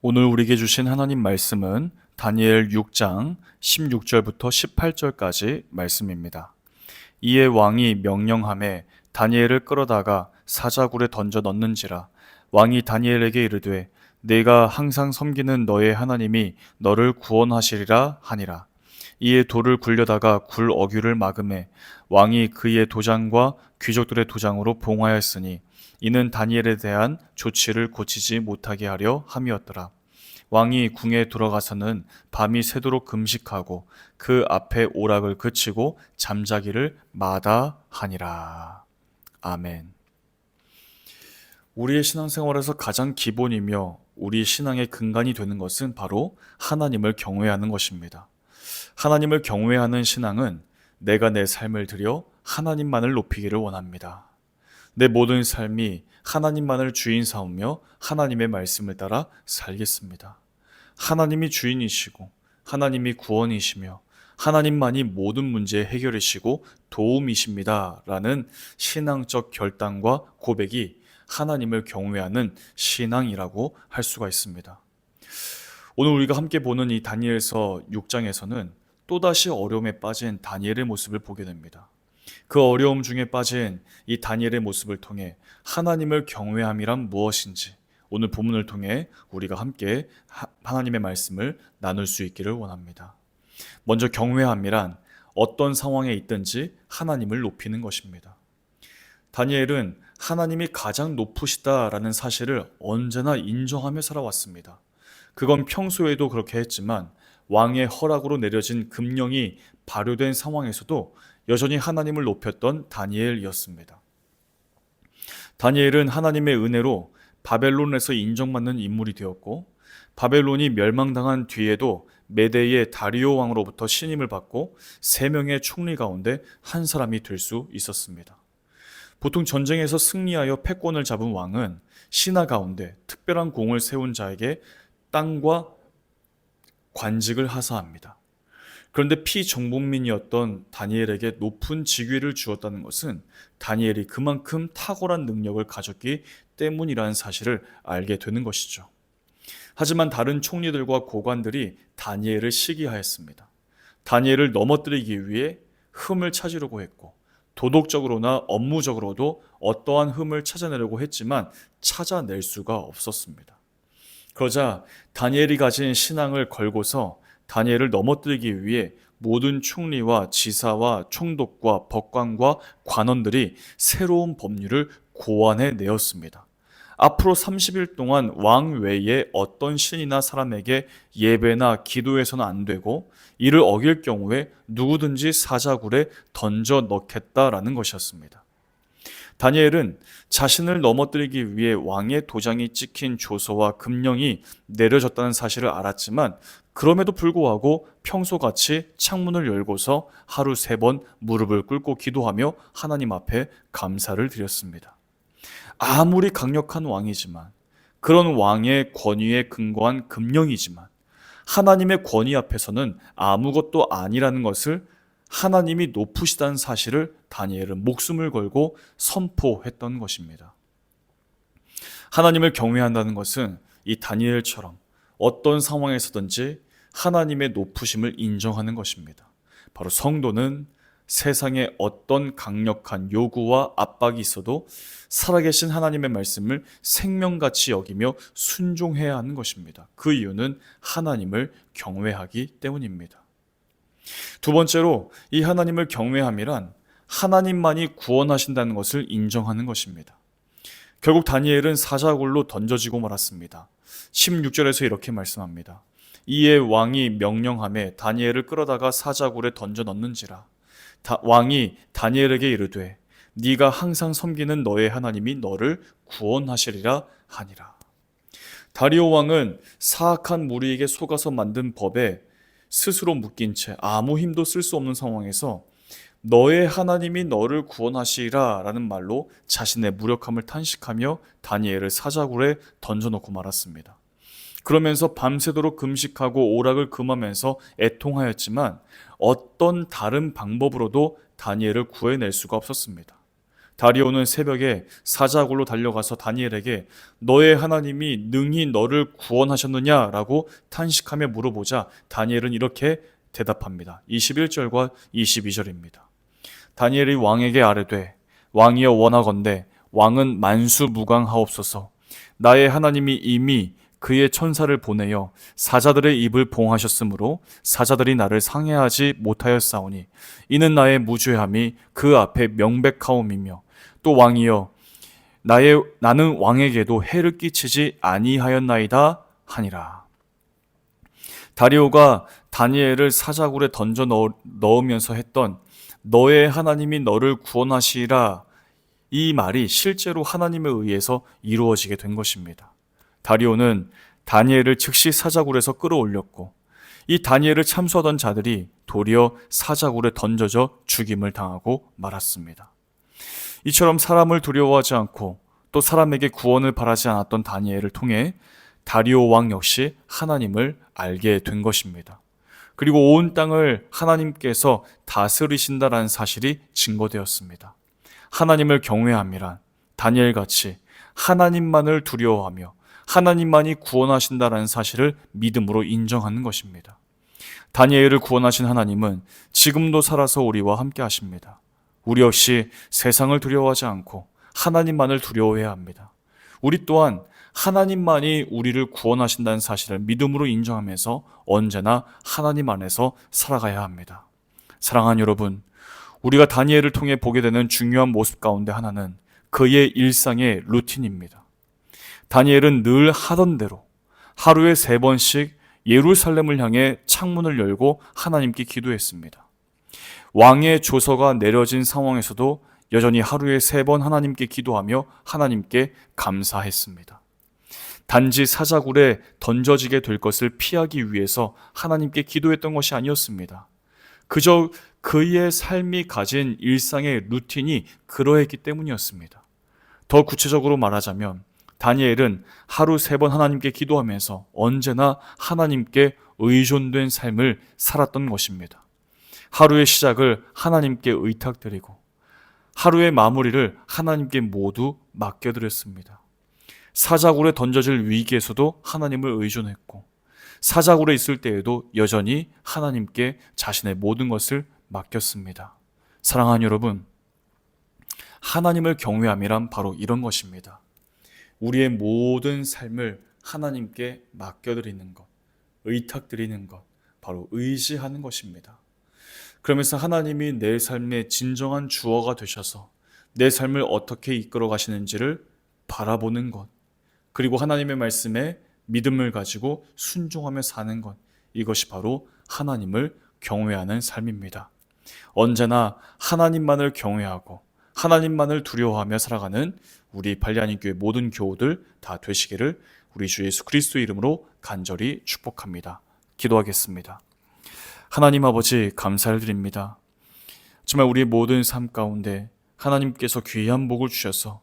오늘 우리에게 주신 하나님 말씀은 다니엘 6장 16절부터 18절까지 말씀입니다. 이에 왕이 명령하매 다니엘을 끌어다가 사자굴에 던져 넣는지라. 왕이 다니엘에게 이르되 내가 항상 섬기는 너의 하나님이 너를 구원하시리라 하니라. 이에 돌을 굴려다가 굴 어귀를 막음에 왕이 그의 도장과 귀족들의 도장으로 봉하였으니 이는 다니엘에 대한 조치를 고치지 못하게 하려 함이었더라. 왕이 궁에 들어가서는 밤이 새도록 금식하고 그 앞에 오락을 그치고 잠자기를 마다하니라. 아멘. 우리의 신앙생활에서 가장 기본이며 우리 신앙의 근간이 되는 것은 바로 하나님을 경외하는 것입니다. 하나님을 경외하는 신앙은 내가 내 삶을 들여 하나님만을 높이기를 원합니다. 내 모든 삶이 하나님만을 주인 삼으며 하나님의 말씀을 따라 살겠습니다. 하나님이 주인이시고 하나님이 구원이시며 하나님만이 모든 문제의 해결이시고 도움이십니다. 라는 신앙적 결단과 고백이 하나님을 경외하는 신앙이라고 할 수가 있습니다. 오늘 우리가 함께 보는 이 다니엘서 6장에서는 또다시 어려움에 빠진 다니엘의 모습을 보게 됩니다. 그 어려움 중에 빠진 이 다니엘의 모습을 통해 하나님을 경외함이란 무엇인지 오늘 본문을 통해 우리가 함께 하나님의 말씀을 나눌 수 있기를 원합니다. 먼저 경외함이란 어떤 상황에 있든지 하나님을 높이는 것입니다. 다니엘은 하나님이 가장 높으시다라는 사실을 언제나 인정하며 살아왔습니다. 그건 평소에도 그렇게 했지만 왕의 허락으로 내려진 금령이 발효된 상황에서도 여전히 하나님을 높였던 다니엘이었습니다. 다니엘은 하나님의 은혜로 바벨론에서 인정받는 인물이 되었고 바벨론이 멸망당한 뒤에도 메대의 다리오 왕으로부터 신임을 받고 3명의 총리 가운데 한 사람이 될 수 있었습니다. 보통 전쟁에서 승리하여 패권을 잡은 왕은 신하 가운데 특별한 공을 세운 자에게 땅과 관직을 하사합니다. 그런데 피정복민이었던 다니엘에게 높은 직위를 주었다는 것은 다니엘이 그만큼 탁월한 능력을 가졌기 때문이라는 사실을 알게 되는 것이죠. 하지만 다른 총리들과 고관들이 다니엘을 시기하였습니다. 다니엘을 넘어뜨리기 위해 흠을 찾으려고 했고 도덕적으로나 업무적으로도 어떠한 흠을 찾아내려고 했지만 찾아낼 수가 없었습니다. 그러자 다니엘이 가진 신앙을 걸고서 다니엘을 넘어뜨리기 위해 모든 총리와 지사와 총독과 법관과 관원들이 새로운 법률을 고안해 내었습니다. 앞으로 30일 동안 왕 외에 어떤 신이나 사람에게 예배나 기도해서는 안 되고 이를 어길 경우에 누구든지 사자굴에 던져 넣겠다라는 것이었습니다. 다니엘은 자신을 넘어뜨리기 위해 왕의 도장이 찍힌 조서와 금령이 내려졌다는 사실을 알았지만 그럼에도 불구하고 평소같이 창문을 열고서 하루 3번 무릎을 꿇고 기도하며 하나님 앞에 감사를 드렸습니다. 아무리 강력한 왕이지만 그런 왕의 권위에 근거한 금령이지만 하나님의 권위 앞에서는 아무것도 아니라는 것을 하나님이 높으시다는 사실을 다니엘은 목숨을 걸고 선포했던 것입니다. 하나님을 경외한다는 것은 이 다니엘처럼 어떤 상황에서든지 하나님의 높으심을 인정하는 것입니다. 바로 성도는 세상에 어떤 강력한 요구와 압박이 있어도 살아계신 하나님의 말씀을 생명같이 여기며 순종해야 하는 것입니다. 그 이유는 하나님을 경외하기 때문입니다. 두 번째로 이 하나님을 경외함이란 하나님만이 구원하신다는 것을 인정하는 것입니다. 결국 다니엘은 사자굴로 던져지고 말았습니다. 16절에서 이렇게 말씀합니다. 이에 왕이 명령하매 다니엘을 끌어다가 사자굴에 던져 넣는지라. 왕이 다니엘에게 이르되 네가 항상 섬기는 너의 하나님이 너를 구원하시리라 하니라. 다리오 왕은 사악한 무리에게 속아서 만든 법에 스스로 묶인 채 아무 힘도 쓸 수 없는 상황에서 너의 하나님이 너를 구원하시리라 라는 말로 자신의 무력함을 탄식하며 다니엘을 사자굴에 던져놓고 말았습니다. 그러면서 밤새도록 금식하고 오락을 금하면서 애통하였지만 어떤 다른 방법으로도 다니엘을 구해낼 수가 없었습니다. 다리오는 새벽에 사자굴로 달려가서 다니엘에게 너의 하나님이 능히 너를 구원하셨느냐라고 탄식하며 물어보자 다니엘은 이렇게 대답합니다. 21절과 22절입니다. 다니엘이 왕에게 아뢰되 왕이여 원하건대 왕은 만수무강하옵소서. 나의 하나님이 이미 그의 천사를 보내어 사자들의 입을 봉하셨으므로 사자들이 나를 상해하지 못하였사오니 이는 나의 무죄함이 그 앞에 명백하옴이며 또 왕이여 나는 왕에게도 해를 끼치지 아니하였나이다 하니라. 다리오가 다니엘을 사자굴에 던져 넣으면서 했던 너의 하나님이 너를 구원하시리라 이 말이 실제로 하나님에 의해서 이루어지게 된 것입니다. 다리오는 다니엘을 즉시 사자굴에서 끌어올렸고 이 다니엘을 참수하던 자들이 도리어 사자굴에 던져져 죽임을 당하고 말았습니다. 이처럼 사람을 두려워하지 않고 또 사람에게 구원을 바라지 않았던 다니엘을 통해 다리오 왕 역시 하나님을 알게 된 것입니다. 그리고 온 땅을 하나님께서 다스리신다라는 사실이 증거되었습니다. 하나님을 경외함이란 다니엘같이 하나님만을 두려워하며 하나님만이 구원하신다라는 사실을 믿음으로 인정하는 것입니다. 다니엘을 구원하신 하나님은 지금도 살아서 우리와 함께 하십니다. 우리 역시 세상을 두려워하지 않고 하나님만을 두려워해야 합니다. 우리 또한 하나님만이 우리를 구원하신다는 사실을 믿음으로 인정하면서 언제나 하나님 안에서 살아가야 합니다. 사랑하는 여러분, 우리가 다니엘을 통해 보게 되는 중요한 모습 가운데 하나는 그의 일상의 루틴입니다. 다니엘은 늘 하던 대로 하루에 3번씩 예루살렘을 향해 창문을 열고 하나님께 기도했습니다. 왕의 조서가 내려진 상황에서도 여전히 하루에 3번 하나님께 기도하며 하나님께 감사했습니다. 단지 사자굴에 던져지게 될 것을 피하기 위해서 하나님께 기도했던 것이 아니었습니다. 그저 그의 삶이 가진 일상의 루틴이 그러했기 때문이었습니다. 더 구체적으로 말하자면 다니엘은 하루 3번 하나님께 기도하면서 언제나 하나님께 의존된 삶을 살았던 것입니다. 하루의 시작을 하나님께 의탁드리고 하루의 마무리를 하나님께 모두 맡겨드렸습니다. 사자굴에 던져질 위기에서도 하나님을 의존했고 사자굴에 있을 때에도 여전히 하나님께 자신의 모든 것을 맡겼습니다. 사랑하는 여러분, 하나님을 경외함이란 바로 이런 것입니다. 우리의 모든 삶을 하나님께 맡겨드리는 것, 의탁드리는 것, 바로 의지하는 것입니다. 그러면서 하나님이 내 삶의 진정한 주어가 되셔서 내 삶을 어떻게 이끌어 가시는지를 바라보는 것, 그리고 하나님의 말씀에 믿음을 가지고 순종하며 사는 것, 이것이 바로 하나님을 경외하는 삶입니다. 언제나 하나님만을 경외하고 하나님만을 두려워하며 살아가는 우리 발리하님 교회 모든 교우들 다 되시기를 우리 주 예수 그리스도 이름으로 간절히 축복합니다. 기도하겠습니다. 하나님 아버지 감사를 드립니다. 정말 우리의 모든 삶 가운데 하나님께서 귀한 복을 주셔서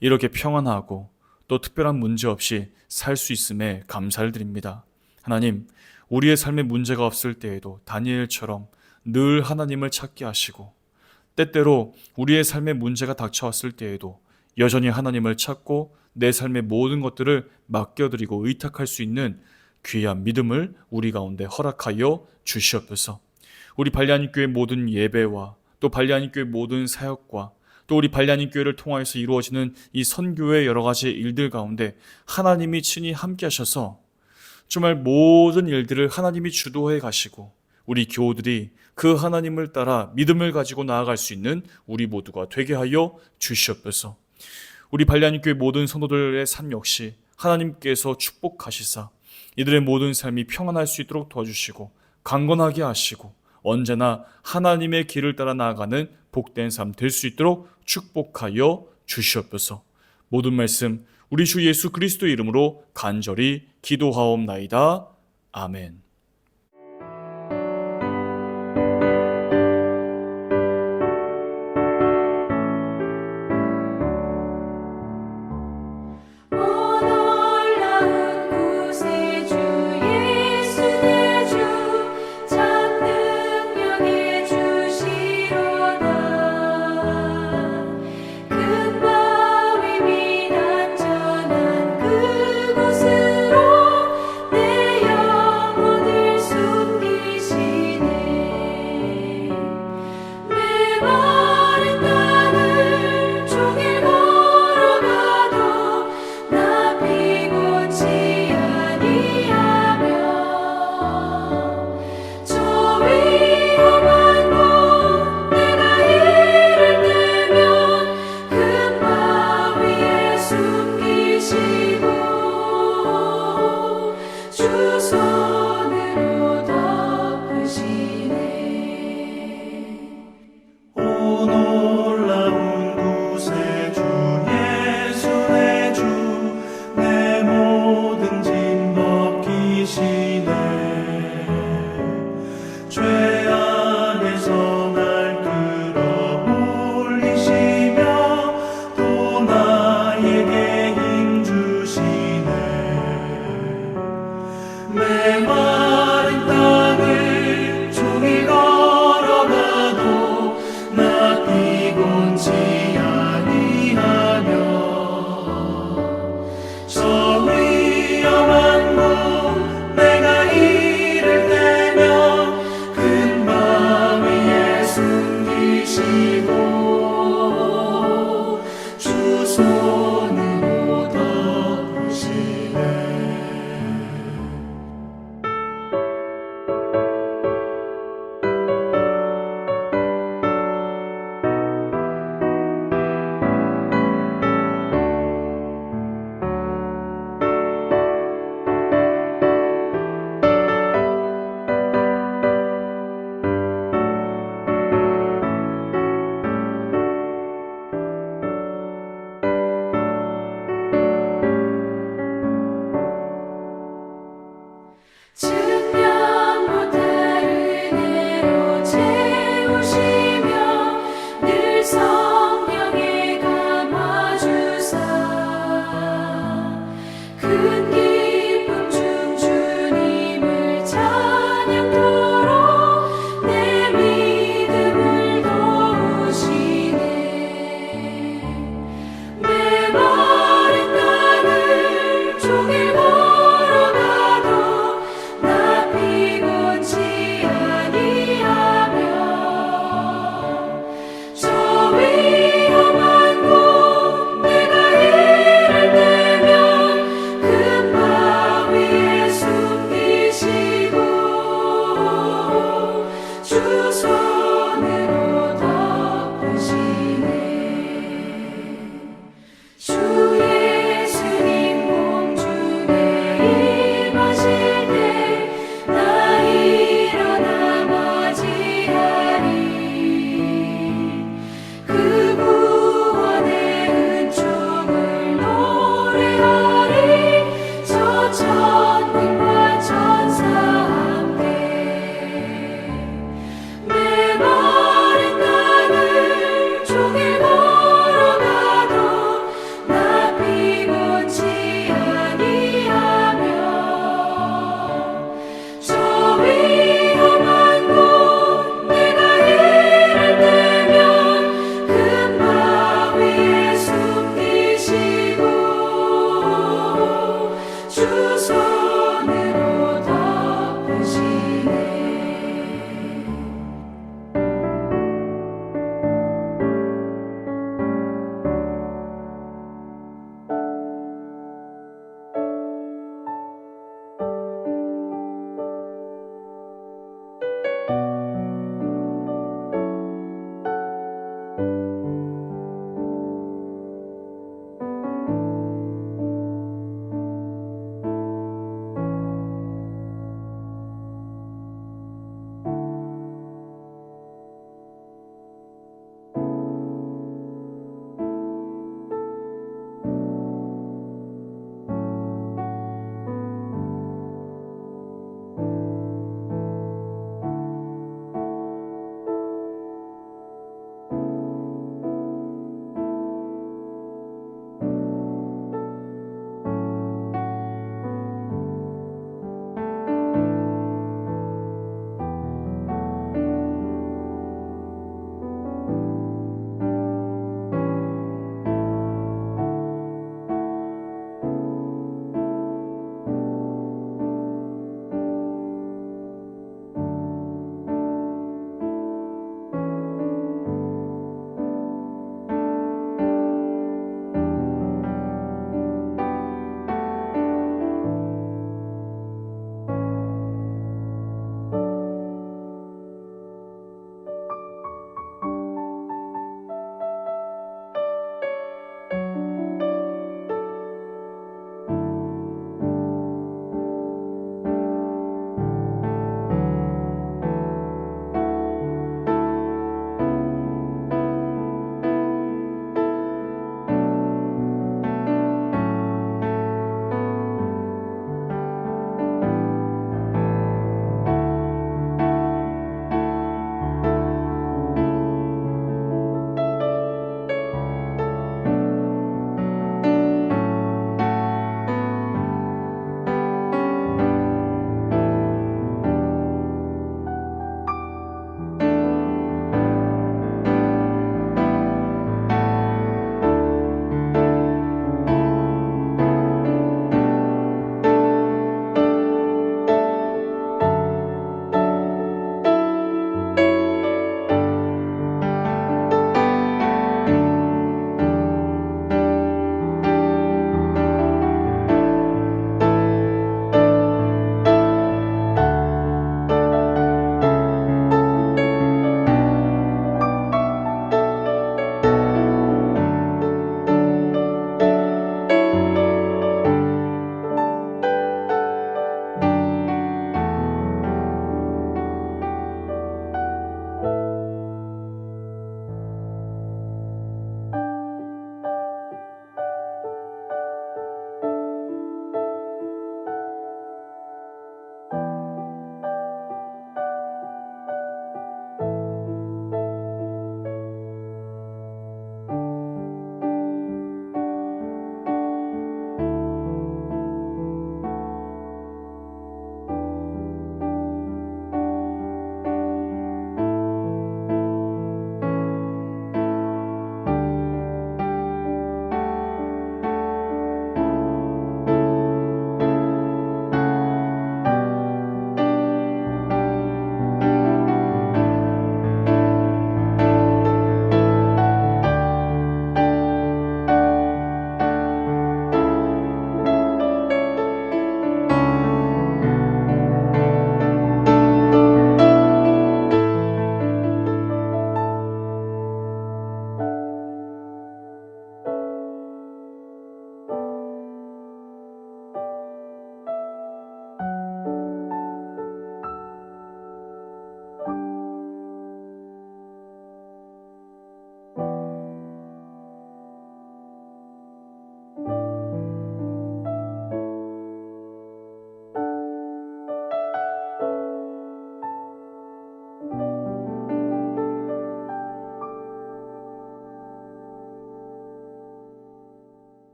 이렇게 평안하고 또 특별한 문제 없이 살 수 있음에 감사를 드립니다. 하나님, 우리의 삶에 문제가 없을 때에도 다니엘처럼 늘 하나님을 찾게 하시고 때때로 우리의 삶에 문제가 닥쳐왔을 때에도 여전히 하나님을 찾고 내 삶의 모든 것들을 맡겨드리고 의탁할 수 있는 귀한 믿음을 우리 가운데 허락하여 주시옵소서. 우리 발리하님 교회 모든 예배와 또 발리하님 교회 모든 사역과 또 우리 발리하님 교회를 통하여서 이루어지는 이 선교의 여러 가지 일들 가운데 하나님이 친히 함께 하셔서 정말 모든 일들을 하나님이 주도해 가시고 우리 교우들이 그 하나님을 따라 믿음을 가지고 나아갈 수 있는 우리 모두가 되게 하여 주시옵소서. 우리 발리하님 교회 모든 성도들의 삶 역시 하나님께서 축복하시사 이들의 모든 삶이 평안할 수 있도록 도와주시고 강건하게 하시고 언제나 하나님의 길을 따라 나아가는 복된 삶 될 수 있도록 축복하여 주시옵소서. 모든 말씀 우리 주 예수 그리스도 이름으로 간절히 기도하옵나이다. 아멘.